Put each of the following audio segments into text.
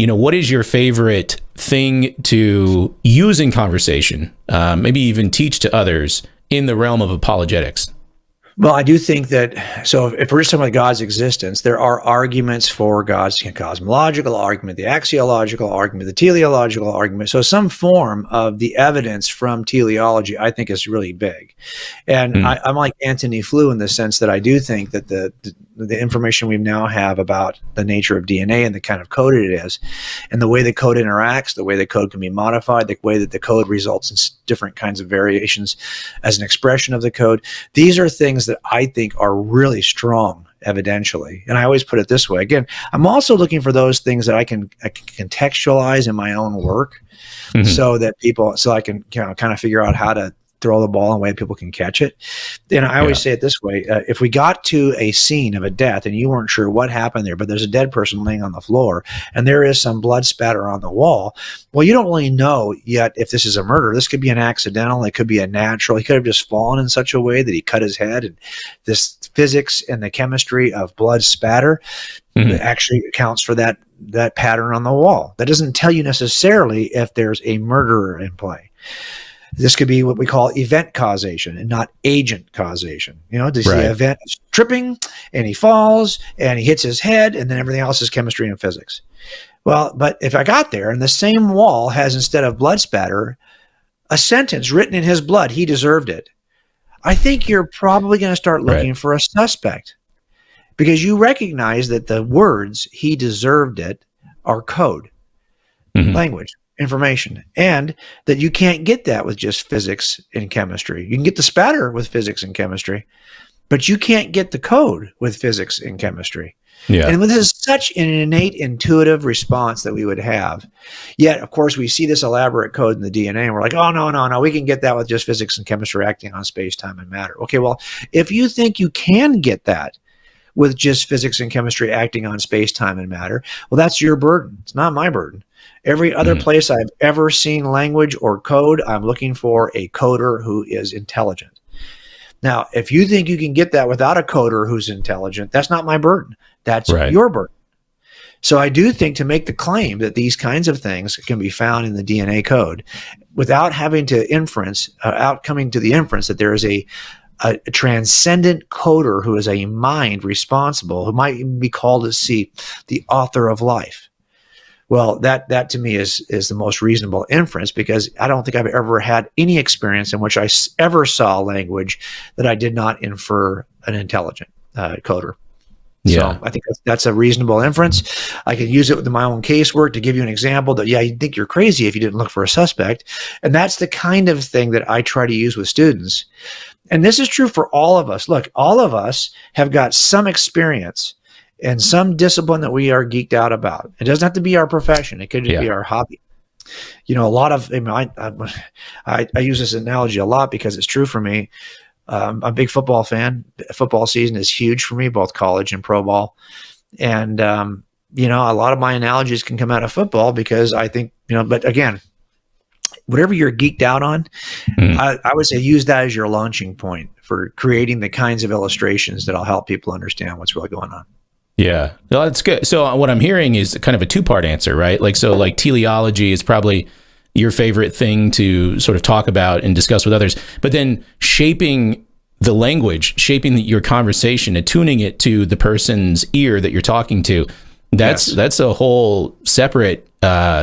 what is your favorite thing to use in conversation, maybe even teach to others in the realm of apologetics? Well, I do think that, so if we're just talking about God's existence, there are arguments for God's cosmological argument, the axiological argument, the teleological argument. So some form of the evidence from teleology, I think, is really big. And I'm like Antony Flew in the sense that I do think that the information we now have about the nature of DNA and the kind of code it is, and the way the code interacts, the way the code can be modified, the way that the code results in different kinds of variations as an expression of the code, these are things that I think are really strong evidentially. And I always put it this way. Again, I'm also looking for those things that I can contextualize in my own work, so I can kind of figure out how to throw the ball in a way people can catch it. And I always say it this way. If we got to a scene of a death and you weren't sure what happened there, but there's a dead person laying on the floor and there is some blood spatter on the wall, well, you don't really know yet if this is a murder. This could be an accidental. It could be a natural. He could have just fallen in such a way that he cut his head. And this physics and the chemistry of blood spatter actually accounts for that pattern on the wall. That doesn't tell you necessarily if there's a murderer in play. This could be what we call event causation and not agent causation. The event is tripping and he falls and he hits his head and then everything else is chemistry and physics. Well, but if I got there and the same wall has, instead of blood spatter, a sentence written in his blood, he deserved it, I think you're probably going to start looking for a suspect, because you recognize that the words "he deserved it" are code, language, information, and that you can't get that with just physics and chemistry. You can get the spatter with physics and chemistry, but you can't get the code with physics and chemistry. And this is such an innate, intuitive response that we would have. Yet, of course, we see this elaborate code in the DNA, and we're like, oh, no, we can get that with just physics and chemistry acting on space, time, and matter. Okay, well, if you think you can get that with just physics and chemistry acting on space, time, and matter, well, that's your burden. It's not my burden. Every other place I've ever seen language or code, I'm looking for a coder who is intelligent. Now, if you think you can get that without a coder who's intelligent, that's not my burden. That's your burden. So I do think, to make the claim that these kinds of things can be found in the DNA code without having to inference, coming to the inference that there is a transcendent coder who is a mind responsible, who might even be called to see the author of life. Well, that to me is the most reasonable inference, because I don't think I've ever had any experience in which I ever saw language that I did not infer an intelligent coder. So I think that's a reasonable inference. I can use it with my own casework to give you an example that, you'd think you're crazy if you didn't look for a suspect. And that's the kind of thing that I try to use with students. And this is true for all of us. Look, all of us have got some experience in some discipline that we are geeked out about. It doesn't have to be our profession. It could just be our hobby. A lot of, I use this analogy a lot because it's true for me. I'm a big football fan. Football season is huge for me, both college and pro ball. And, a lot of my analogies can come out of football because I think, but again, whatever you're geeked out on, I would say use that as your launching point for creating the kinds of illustrations that'll help people understand what's really going on. Yeah, well, that's good. So what I'm hearing is kind of a two-part answer, right? Like teleology is probably your favorite thing to sort of talk about and discuss with others, but then shaping the language, shaping your conversation, attuning it to the person's ear that you're talking to, that's a whole separate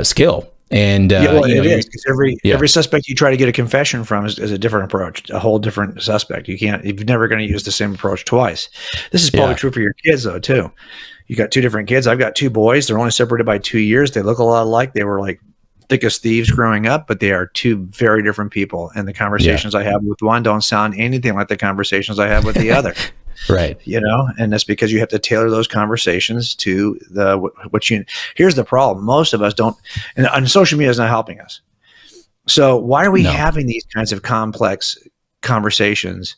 skill. And it is, because every suspect you try to get a confession from is a different approach, a whole different suspect. You're never going to use the same approach twice. This is probably true for your kids though too. You got two different kids. I've got two boys. They're only separated by 2 years. They look a lot alike. They were like thick as thieves growing up, but they are two very different people. And the conversations I have with one don't sound anything like the conversations I have with the other. Right. And that's because you have to tailor those conversations to here's the problem. Most of us don't, and social media is not helping us. So why are we having these kinds of complex conversations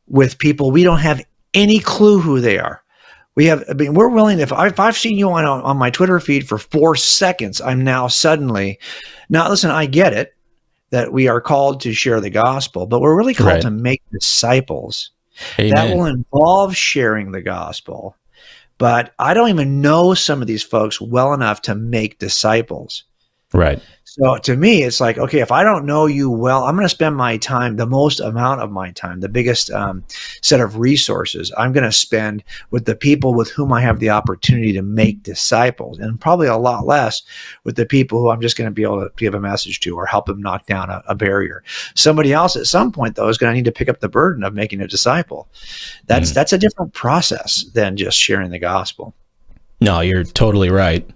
with people we don't have any clue who they are? We're willing, if I've seen you on my Twitter feed for 4 seconds, I'm now suddenly, listen, I get it that we are called to share the gospel, but we're really called to make disciples. Amen. That will involve sharing the gospel, but I don't even know some of these folks well enough to make disciples. Right. So to me, it's like, okay, if I don't know you well, I'm going to spend my time, the most amount of my time, the biggest set of resources I'm going to spend with the people with whom I have the opportunity to make disciples, and probably a lot less with the people who I'm just going to be able to give a message to or help them knock down a barrier. Somebody else at some point, though, is going to need to pick up the burden of making a disciple. That's a different process than just sharing the gospel. No, you're totally right.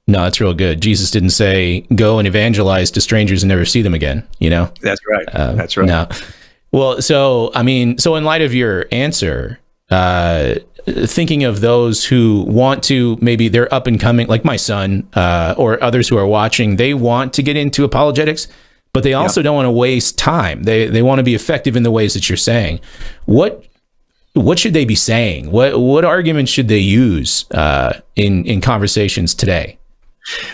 No, that's real good. Jesus didn't say, go and evangelize to strangers and never see them again, you know? That's right. That's right. No. Well, so in light of your answer, thinking of those who want to, maybe they're up and coming, like my son, or others who are watching, they want to get into apologetics, but they also don't want to waste time. They want to be effective in the ways that you're saying. What should they be saying? What arguments should they use in conversations today?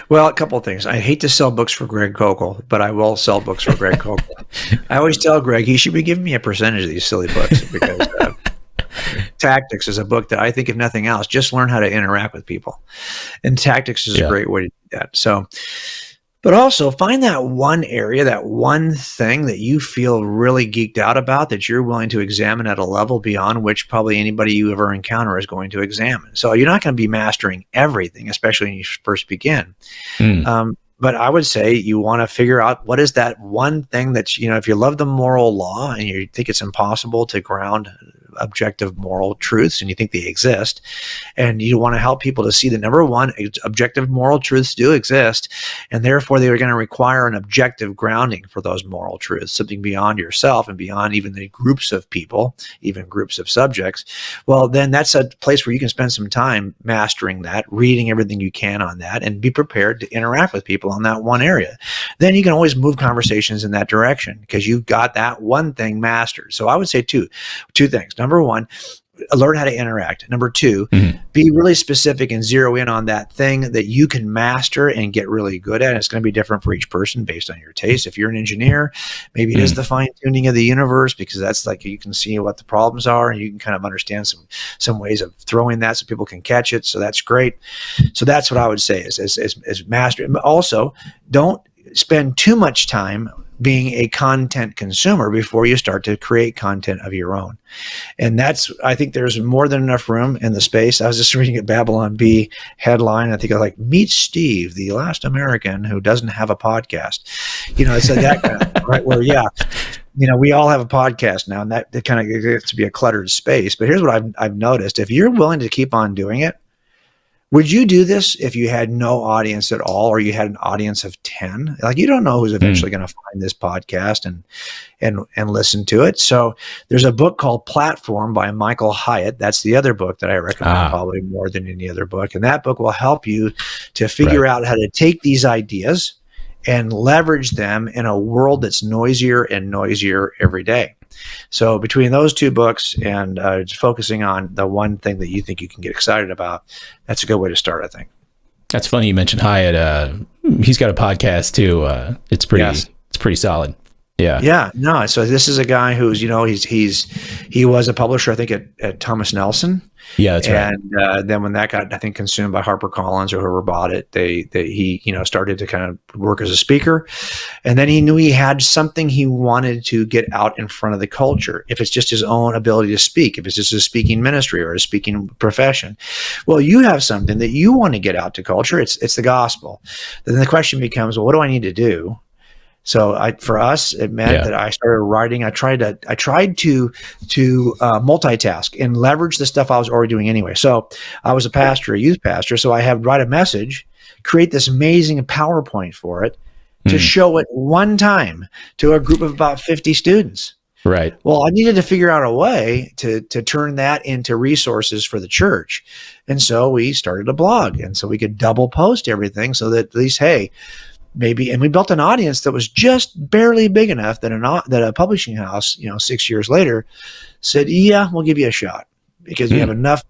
Well, a couple of things. I hate to sell books for Greg Koukl, but I will sell books for Greg Koukl. I always tell Greg he should be giving me a percentage of these silly books, because Tactics is a book that I think, if nothing else, just learn how to interact with people. And Tactics is a great way to do that. So, but also find that one area, that one thing that you feel really geeked out about, that you're willing to examine at a level beyond which probably anybody you ever encounter is going to examine. So you're not going to be mastering everything, especially when you first begin. But I would say you want to figure out what is that one thing that, if you love the moral law and you think it's impossible to ground objective moral truths and you think they exist, and you want to help people to see that, number one, objective moral truths do exist, and therefore they are going to require an objective grounding for those moral truths, something beyond yourself and beyond even the groups of people, even groups of subjects. Well, then that's a place where you can spend some time mastering that, reading everything you can on that, and be prepared to interact with people on that one area. Then you can always move conversations in that direction because you've got that one thing mastered. So I would say two things. Number one, learn how to interact. Number two, be really specific and zero in on that thing that you can master and get really good at. It's going to be different for each person based on your taste. If you're an engineer, maybe it is the fine tuning of the universe, because that's like, you can see what the problems are and you can kind of understand some ways of throwing that so people can catch it. So that's great. So that's what I would say is master. Also, don't spend too much time being a content consumer before you start to create content of your own. And I think there's more than enough room in the space. I was just reading a Babylon Bee headline. I think I was like, meet Steve, the last American who doesn't have a podcast. It's like that kind of, right? Where, we all have a podcast now, and that kind of gets to be a cluttered space. But here's what I've noticed. If you're willing to keep on doing it, would you do this if you had no audience at all, or you had an audience of 10? Like, you don't know who's eventually going to find this podcast and listen to it. So there's a book called Platform by Michael Hyatt. That's the other book that I recommend probably more than any other book. And that book will help you to figure out how to take these ideas and leverage them in a world that's noisier and noisier every day. So between those two books and just focusing on the one thing that you think you can get excited about, that's a good way to start, I think. That's funny you mentioned Hyatt. He's got a podcast too. It's pretty solid. Yeah. No. So this is a guy who's, he was a publisher, I think, at Thomas Nelson. Yeah, that's right. And then when that got, I think, consumed by HarperCollins or whoever bought it, he started to kind of work as a speaker. And then he knew he had something he wanted to get out in front of the culture. If it's just his own ability to speak, if it's just a speaking ministry or a speaking profession, well, you have something that you want to get out to culture. It's the gospel. Then the question becomes, well, what do I need to do? So for us, it meant that I started writing. I tried to multitask and leverage the stuff I was already doing anyway. So I was a youth pastor. So I had write a message, create this amazing PowerPoint for it to show it one time to a group of about 50 students. Right. Well, I needed to figure out a way to turn that into resources for the church. And so we started a blog, and so we could double post everything so that at least, maybe, and we built an audience that was just barely big enough that a publishing house, 6 years later, said, "Yeah, we'll give you a shot because you have enough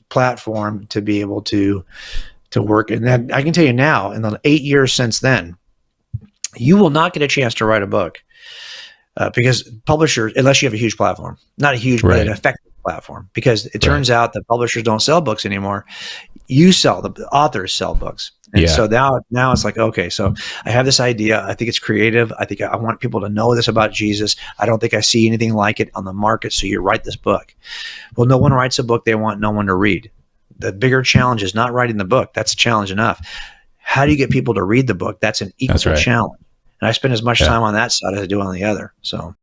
platform to be able to work." And then I can tell you now, in the 8 years since then, you will not get a chance to write a book because publishers, unless you have a huge platform, not a huge, but an effective platform, because it turns out that publishers don't sell books anymore. The authors sell books. And so now it's like, okay, so I have this idea. I think it's creative. I think I want people to know this about Jesus. I don't think I see anything like it on the market. So you write this book. Well, no one writes a book they want no one to read. The bigger challenge is not writing the book. That's a challenge enough. How do you get people to read the book? That's an equal challenge. And I spend as much time on that side as I do on the other. So